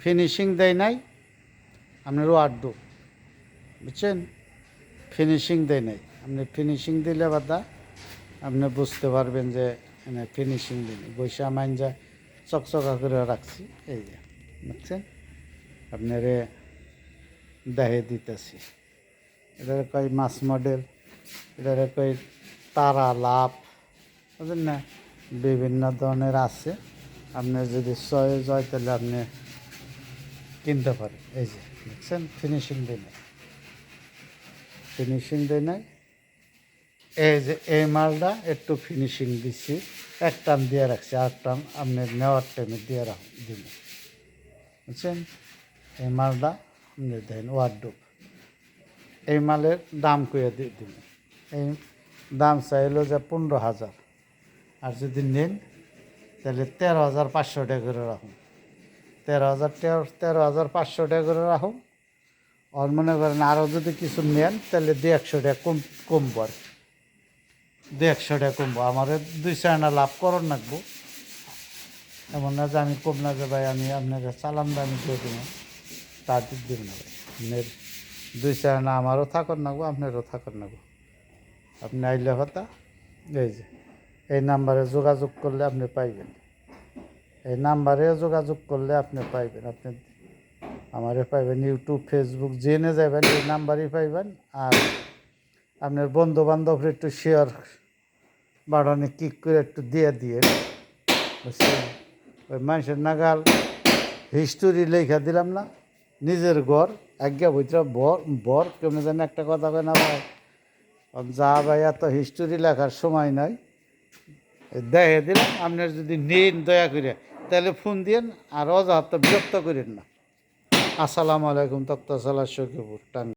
Finishing দেয় নাই আপনার ওয়ার্ডরোব, বুঝছেন? ফিনিশিং দেয় নাই। আপনি ফিনিশিং দিলে বাদা আপনি বুঝতে পারবেন যে ফিনিশিং দিন বৈশা মাইনজা চকচকা করে রাখছি। এই যে বুঝছেন, আপনারে দেখে দিতেছি। এটারে কয় মাস মডেল, এটারে কয় তারা লাভ, বুঝলেন না? বিভিন্ন ধরনের আছে। আপনি যদি চয়েস হয় তাহলে আপনি কিনতে পারেন। এই যে দেখছেন, ফিনিশিং দেয় নাই, ফিনিশিং দেয় নাই। এই যে এই মালটা একটু ফিনিশিং দিচ্ছি, এক টান দিয়ে রাখছি, আর টান আপনি নেওয়ার টাইমে দিয়ে দিব, বুঝছেন? এই মালটা আপনি দেন ওয়ার্ডরোব। এই মালের দাম কইয়া দিয়ে দিব। এই দাম চাইলো যে 15,000, আর যদি নেন তাহলে 13,500 টাকা করে রাখুন। 13,500 টাকা করে রাখুন। আর মনে করেন আরও যদি কিছু নেন তাহলে 200 টাকা কমবো, আর 200 টাকা কমবো। আমার 200 আনা লাভ করন রাখবো, এমন না যে আমি কম না, যে ভাই আমি আপনাকে চালান দামি দিয়ে দেবো, তা দিব না ভাই। আপনার 200 আনা আমারও থাকর নাগবো, আপনারও থাকর নাগবো। আপনি আইলে কথা, এই যে এই নাম্বারে যোগাযোগ করলে আপনি পাইবেন। এই নাম্বারে যোগাযোগ করলে আপনি পাইবেন, আপনি আমারে পাইবেন। ইউটিউব, ফেসবুক জেনে যাবেন, এই নাম্বারই পাইবেন। আর আপনার বন্ধু বান্ধবরা একটু শেয়ার বাটনে ক্লিক করে একটু দিয়ে বুঝছেন? ওই মানুষের নাগাল হিস্টোরি লেখা দিলাম না, নিজের ঘর আজ্ঞা বইটা বর কেমন জানি একটা কথা কয় না ভাই, যা ভাই এত হিস্টোরি লেখার সময় নাই, দেখে দিলাম। আপনার যদি নেন দয়া করে তাহলে ফোন দিন, আর অযথা বিরক্ত করেন না। আসসালামু আলাইকুম। তক্তাশালা সখীপুর, টাঙ্গাইল।